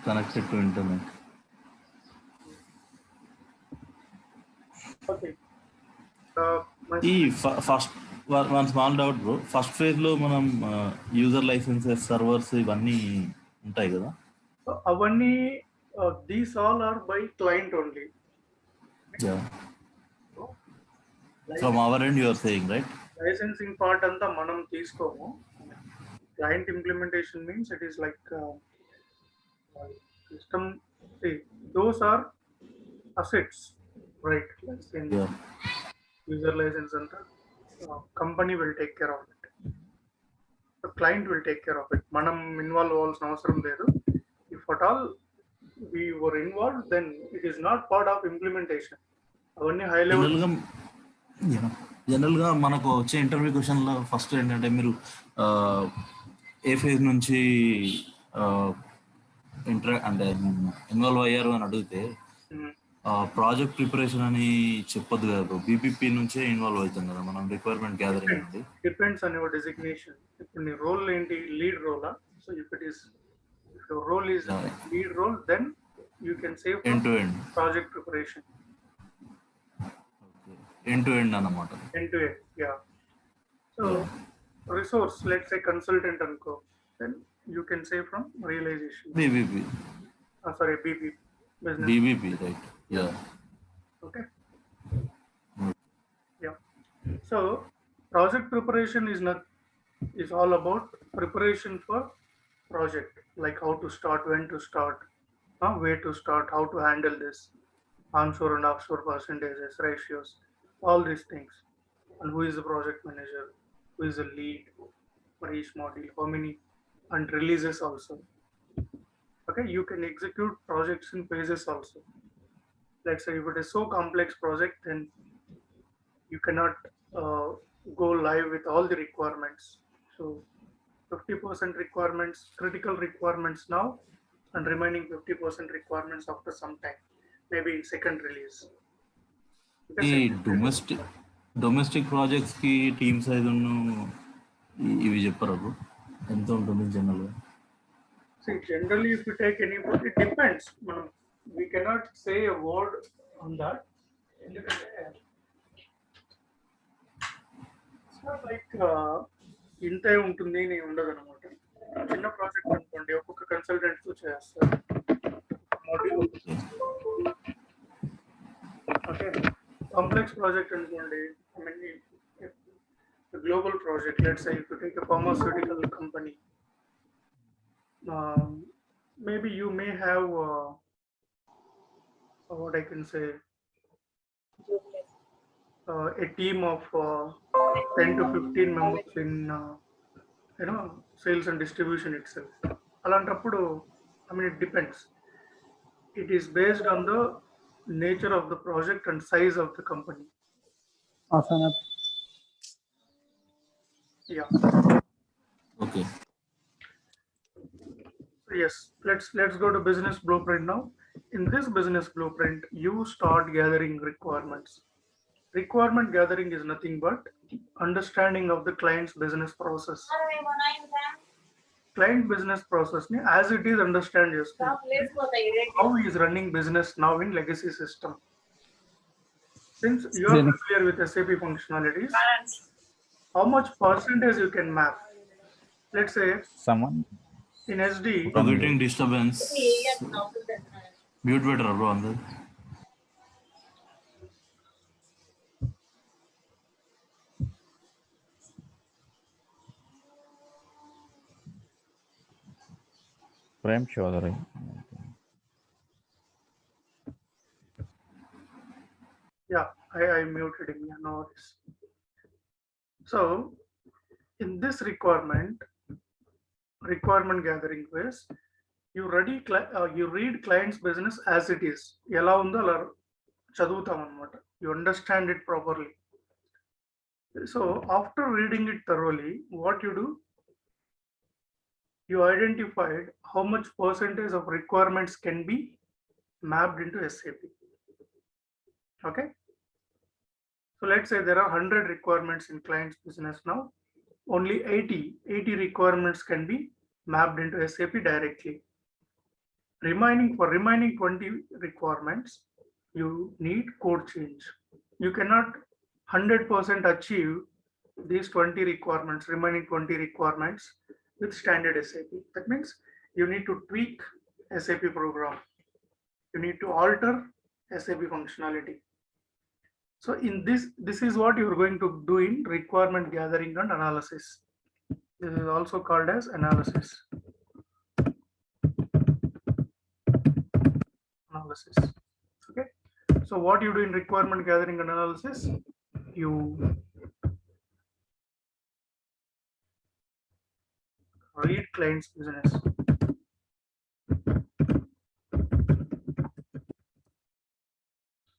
connected to internet. Okay. ఈ first one small doubt bro, first phase లో మనం user licences, servers ఇవన్నీ ఉంటాయి కదా? అవన్నీ these all are by client only. Yeah. From our end you are saying, right? Licensing part anta manam teeskomu. Client implementation means it is like system. See, those are assets, right? Let's say Yeah. user license anta company will take care of it. The client will take care of it. Manam involve అవ్వాల్సిన అవసరం లేదు. If at all we were involved, then it is not part of implementation. అవన్నీ high level. జనరల్గా మనకు వచ్చే interview క్వశ్చన్లో first ఏంటంటే, మీరు ఏ ఫేజ్ నుంచి అంటే ఇన్వాల్వ్ అయ్యారు అని అడిగితే ప్రాజెక్ట్ ప్రిపరేషన్ అని చెప్పొద్దు కదా బ్రో, బీపీపీ నుంచే ఇన్వాల్వ్ అవుతాం కదా మనం, రిక్వైర్మెంట్ గ్యాదరింగ్ నుండి. Depends on your designation. ఇప్పుడు నీ రోల్ ఏంటి? లీడ్ రోలా? So if it is your role is lead role, then you can save end to end project preparation. End to end అన్నమాట. End to end, ya. So resource, let's say consultant అనుకో, then you can save from realization. BBP, sorry BBP, business. BBP, right? Yeah. Okay. Yeah. So project preparation is all about preparation for project, like how to start, when to start, where to start, how to handle this, onshore and offshore percentages, ratios, all these things, and who is the project manager, who is the lead for each module, how many, and releases also. Okay, you can execute projects in phases also. Let's say if it is so complex project, then you cannot go live with all the requirements. So 50% requirements, critical requirements now, and remaining 50% requirements after some time, maybe in second release. ఈ domestic projects కి team size ఇవి చెప్పరు, ఎంత ఉంటుంది జనరల్గా? See, generally if you take any, it depends. We cannot say a word on that. It's not like ఇంతే ఉంటుంది అని ఉండదు అనమాట. చిన్న ప్రాజెక్ట్ అనుకోండి, ఒక్కొక్క కన్సల్టెంట్ తో చేస్తారు. ఓకే, కాంప్లెక్స్ ప్రాజెక్ట్ అనుకోండి, I mean global project, let's say if you take a pharmaceutical company, maybe you may have what I can say, a team of 10 to 15 members in sales and distribution itself. Alantappudu, I mean, it depends. It is based on the nature of the project and size of the company. Awesome. Yeah. Okay. Yes, let's go to business blueprint now. In this business blueprint, you start gathering requirements. Requirement gathering is nothing but understanding of the client's business process. Client business process ni as it is understand how he is running business now in legacy system. Since you are familiar with SAP functionalities, how much percentage you can map? Let's say someone in SD. Getting disturbance. Mute better, bro. Under. Prem Chaudhary. Yeah, I muted him. Yeah, no worries. So in this requirement gathering phase, you read client's business as it is. Ela undo ala chaduvutam annamata. You understand it properly. So after reading it thoroughly, what you do, you identified how much percentage of requirements can be mapped into SAP. Okay, so let's say there are 100 requirements in client's business now. Only 80 requirements can be mapped into SAP directly. remaining 20 requirements, you need code change. You cannot 100% achieve these 20 requirements, remaining 20 requirements with standard SAP. That means you need to tweak SAP program. You need to alter SAP functionality. So in this is what you're going to do in requirement gathering and analysis. This is also called as analysis. Okay. So what you do in requirement gathering and analysis, you read client's business.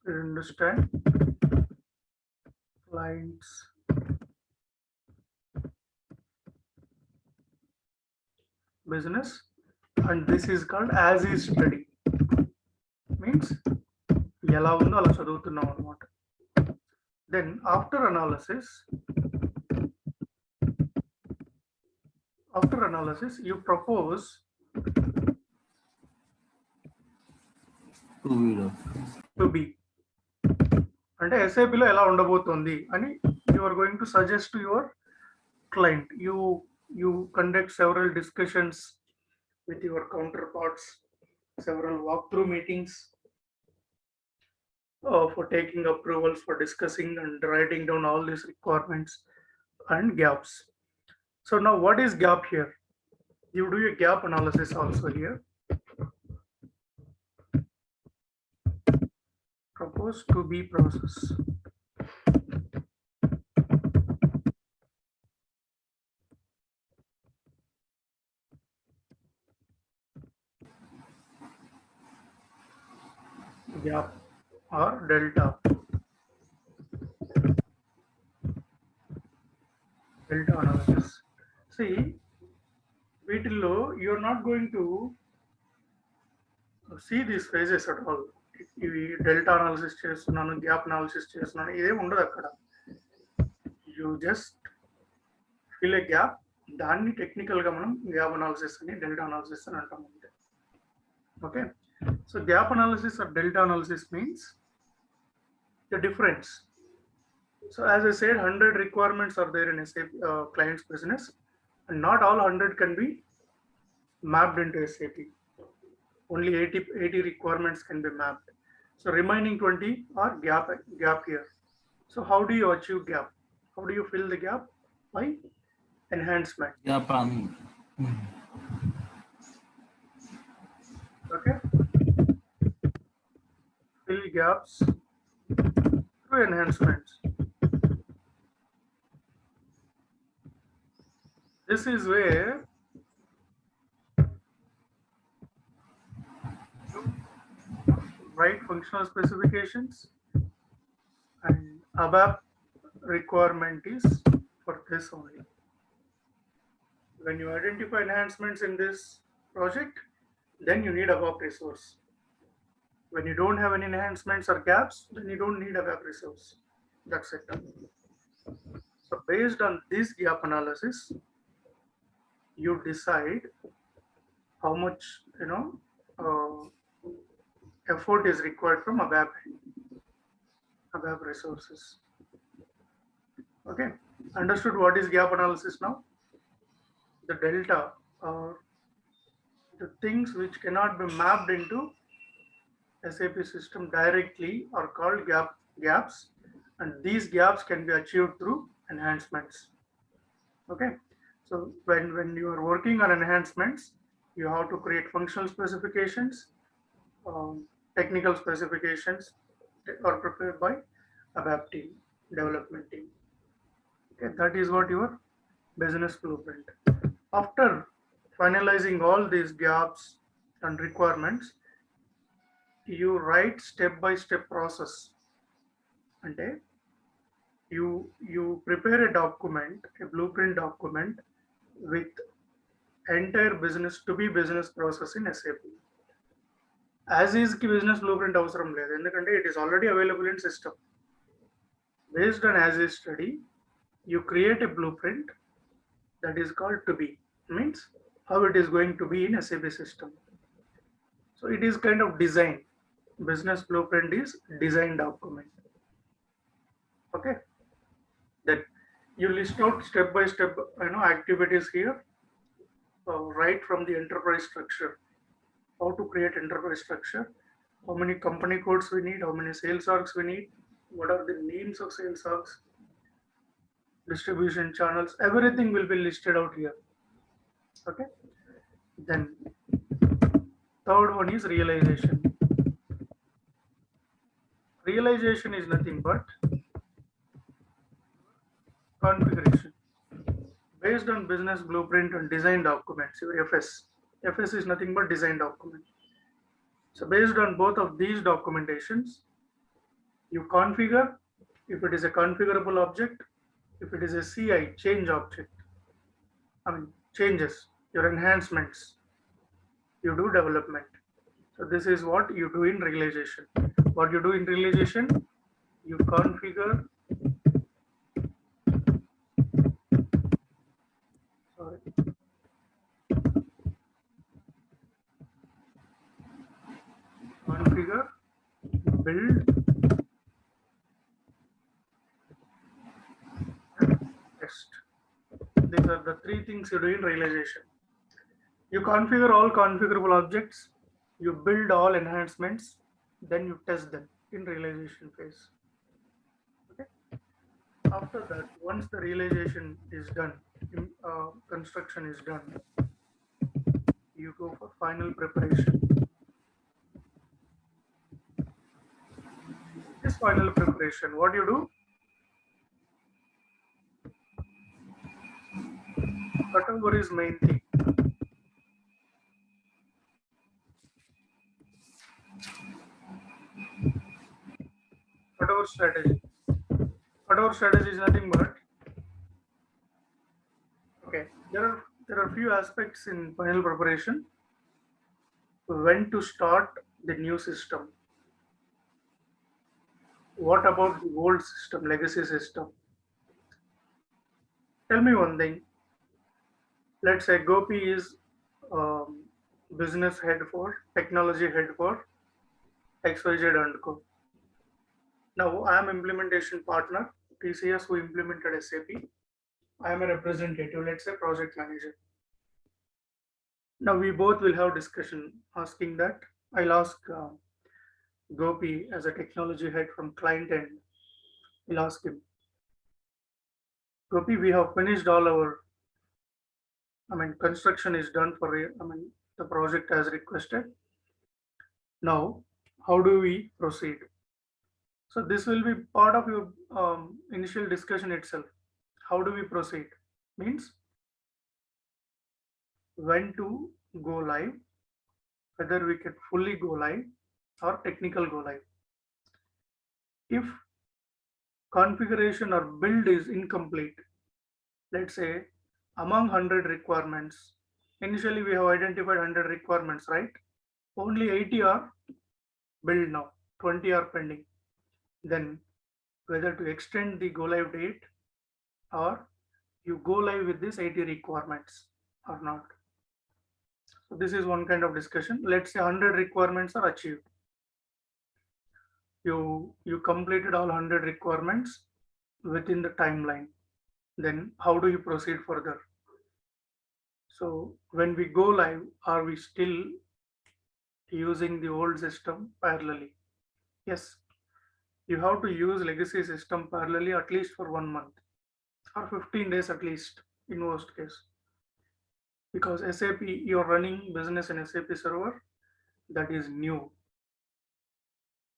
You understand client's business, and this is called as is study. Means ఎలా ఉందో అలా చదువుతున్నాం అన్నమాట. Then after analysis, you propose to be అంటే SAP లో ఎలా ఉండబోతోంది అని you are going to suggest to your client. You conduct several discussions with your counterparts, several walkthrough meetings for taking approvals, for discussing and writing down all these requirements and gaps. So now what is gap here? You do a gap analysis also here. Propose to be process. Gap or delta analysis. See, వీటిల్లో you're not going to see these phases at all. ఇవి delta analysis చేస్తున్నాను, gap analysis చేస్తున్నాను, ఇదేం ఉండదు అక్కడ. You just fill a gap, దాన్ని టెక్నికల్గా మనం గ్యాప్ అనాలిసిస్ అని డెల్టా అనాలిసిస్ అని అంటాం అంతే. Okay, so gap analysis or delta analysis means the difference. So as I said, 100 requirements are there in SAP client's business, and not all 100 can be mapped into SAP. Only 80 requirements can be mapped. So remaining 20 are gap here. So how do you achieve gap? How do you fill the gap? By enhancement. Okay. Fill gaps through enhancements. This is where you write functional specifications, and ABAP requirement is for this only. When you identify enhancements in this project, then you need ABAP resource. When you don't have any enhancements or gaps, then you don't need ABAP resource. That's it. So based on this gap analysis, you decide how much effort is required from ABAP resources. Okay, understood what is gap analysis now? The delta, or the things which cannot be mapped into SAP system directly are called gaps, and these gaps can be achieved through enhancements. Okay, so when you are working on enhancements, you have to create functional specifications, technical specifications are prepared by ABAP team, development team. Okay, that is what your business blueprint. After finalizing all these gaps and requirements, you write step-by-step process. Ante you prepare a document, a blueprint document with entire business to be business process in SAP. As is ki business blueprint avasaram ledhu, endukante it is already available in system. Based on as is study, you create a blueprint that is called to be, means how it is going to be in SAP system. So So it is kind of design. Business blueprint is design document. Okay. Then you list out step by step, activities here, right from the enterprise structure. How to create enterprise structure, how many company codes we need, how many sales orgs we need, what are the names of sales orgs, distribution channels, everything will be listed out here. Okay. Then third one is realization. Realization is nothing but configuration based on business blueprint and design documents, your FS. FS is nothing but design document. So based on both of these documentations, you configure if it is a configurable object, if it is a CI change object, changes, your enhancements, you do development. So this is what you do in realization. What you do in realization, you configure, configure, build, test. These are the three things you do in realization. You configure all configurable objects, you build all enhancements, then you test them in realization phase. Okay. After that, once the realization is done, construction is done, you go for final preparation. This final preparation, what you do? Cutover is main thing. Cutover strategy. Cutover strategy is nothing but, okay, there are few aspects in final preparation. When to start the new system? What about the old system, legacy system? Tell me one thing. Let's say Gopi is business head for, technology head for XYZ and Co. Now I am implementation partner, TCS who implemented SAP. I am a representative, let's say project manager. Now we both will have discussion asking that. I'll ask Gopi as a technology head from client end. I'll ask him, Gopi, we have finished all our, construction is done for, the project as requested. Now, how do we proceed? So this will be part of your initial discussion itself. How do we proceed? Means when to go live, whether we can fully go live or technical go live. If configuration or build is incomplete, let's say among 100 requirements, initially we have identified 100 requirements, right? Only 80 are built now, 20 are pending. Then whether to extend the go live date or you go live with this 80 requirements or not. So this is one kind of discussion. Let's say 100 requirements are achieved. You completed all 100 requirements within the timeline. Then how do you proceed further? So when we go live, are we still using the old system parallelly? Yes, you have to use legacy system parallelly at least for 1 month or 15 days at least in worst case. Because SAP, you're running business in SAP server that is new.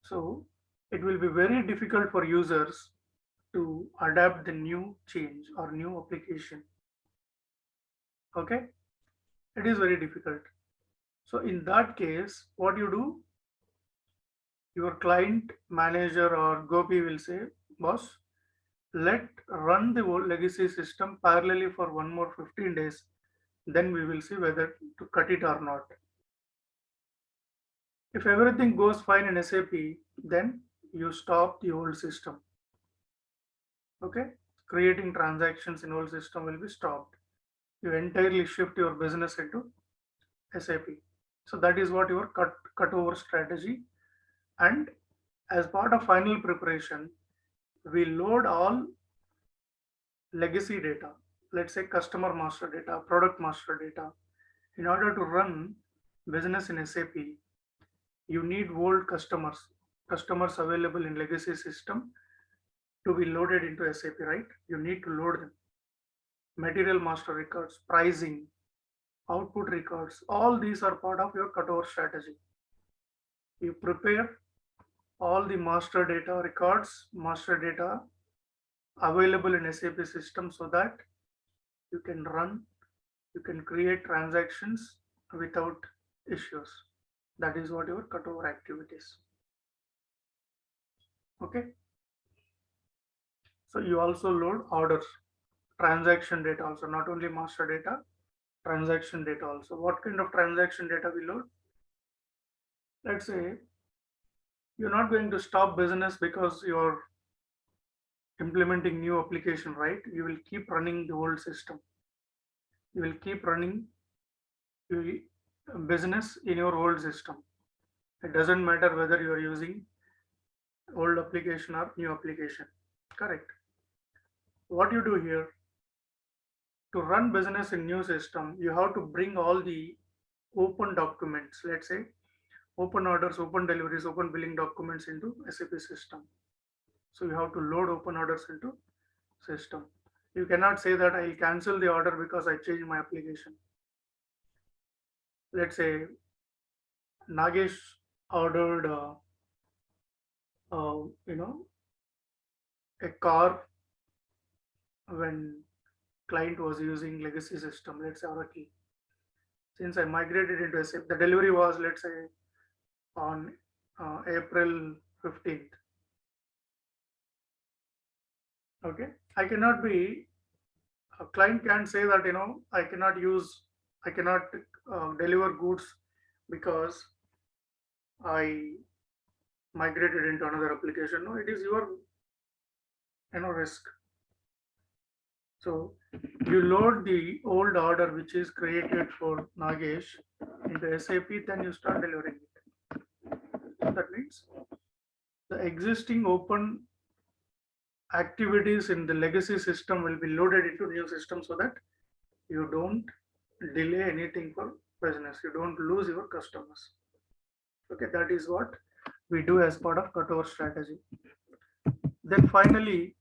So it will be very difficult for users to adapt the new change or new application. Okay, it is very difficult. So in that case, what you do, your client manager or Gopi will say, boss, let run the old legacy system parallelly for 1 more 15 days. Then we will see whether to cut it or not. If everything goes fine in SAP, then you stop the old system. Okay, creating transactions in old system will be stopped. You entirely shift your business into SAP. So that is what your cutover strategy. And as part of final preparation, we load all legacy data, let's say customer master data, product master data. In order to run business in SAP, you need old customers available in legacy system to be loaded into SAP, right? You need to load them. Material master records, pricing, output records, all these are part of your cutover strategy. You prepare all the master data records, master data available in SAP system so that you can create transactions without issues. That is what your cutover activities. Okay. So you also load orders, transaction data also, not only master data, transaction data also. What kind of transaction data we load? Let's say you're not going to stop business because you're implementing new application, right? You will keep running the old system. You will keep running business in your old system. It doesn't matter whether you are using old application or new application. Correct. What you do here, to run business in new system, you have to bring all the open documents, let's say open orders, open deliveries, open billing documents into SAP system. So you have to load open orders into system. You cannot say that I'll cancel the order because I changed my application. Let's say Nagesh ordered a car when client was using legacy system, let's say Oracle. Since I migrated into SAP, the delivery was, let's say, on April 15th. Okay, I cannot be, a client can't say that, I cannot deliver goods because I migrated into another application. No, it is your risk. So you load the old order which is created for Nagesh into SAP, then you start delivering it. That means the existing open activities in the legacy system will be loaded into new system so that you don't delay anything for business. You don't lose your customers. Okay, that is what we do as part of cutover strategy. Then finally,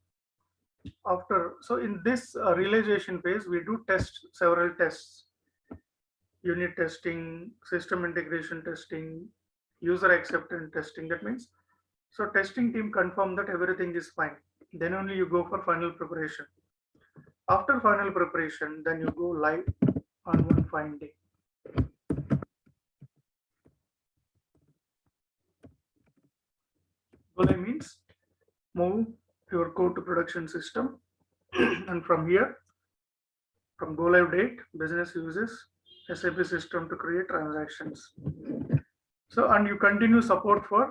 so in this realization phase, we do several tests: unit testing, system integration testing, user acceptance testing. That means, so testing team confirm that everything is fine. Then only you go for final preparation. After final preparation, then you go live on one fine day. Go live means move your code to production system, and from here, from go live date, business uses SAP system to create transactions. So, and you continue support for,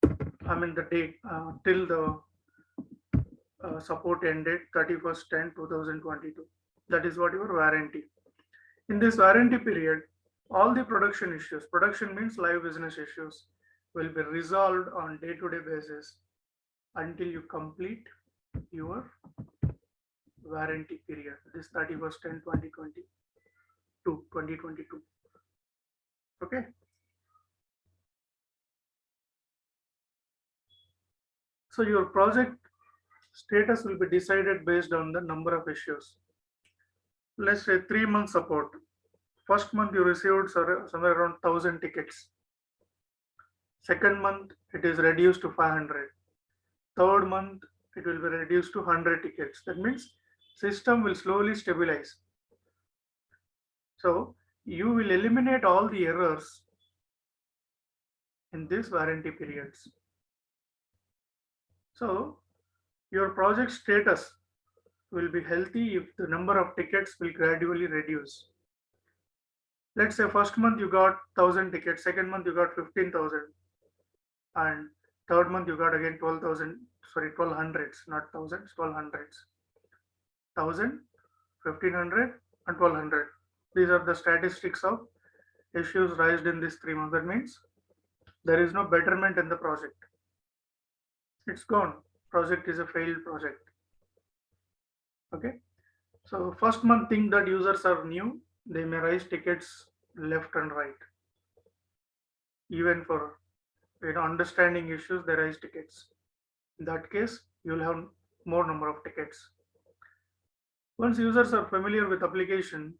the date till the support ended 31st/10/2022. That is what your warranty. In this warranty period, all the production issues, production means live business issues, will be resolved on day-to-day basis until you complete your warranty period. This 31st/10/2022. Okay. So your project status will be decided based on the number of issues. Let's say 3 months support. First month you received somewhere around 1,000 tickets. Second month it is reduced to 500. Third month it will be reduced to 100 tickets. That means system will slowly stabilize. So you will eliminate all the errors in these warranty periods. So your project status will be healthy if the number of tickets will gradually reduce. Let's say first month you got 1,000 tickets, second month you got 15,000, and third month you got again 1,200s, not thousands, 1,200s. 1,000, 1,500, and 1,200. These are the statistics of issues raised in this 3 months. That means there is no betterment in the project. It's gone. Project is a failed project. Okay. So first month, think that users are new. They may raise tickets left and right. Even for understanding issues, they raise tickets. In that case, you'll have more number of tickets. Once users are familiar with application,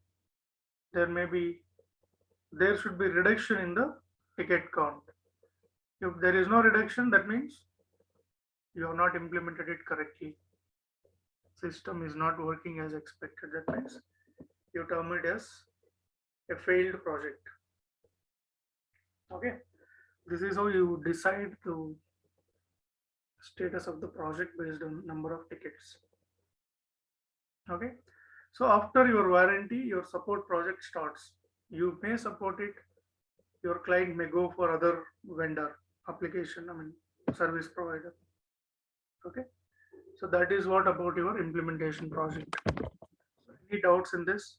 there should be reduction in the ticket count. If there is no reduction, that means you have not implemented it correctly. System is not working as expected. That means you term it as a failed project. Okay, this is how you decide the status of the project based on number of tickets. Okay, so after your warranty, your support project starts. You may support it. Your client may go for other vendor application, service provider. Okay, so that is what about your implementation project. Any doubts in this?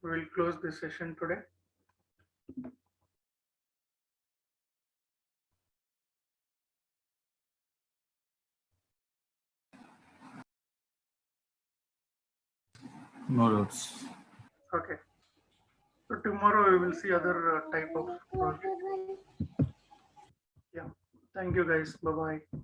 We will close this session today. No doubts. Okay, so tomorrow we will see other type of project. Yeah, thank you guys. Bye bye.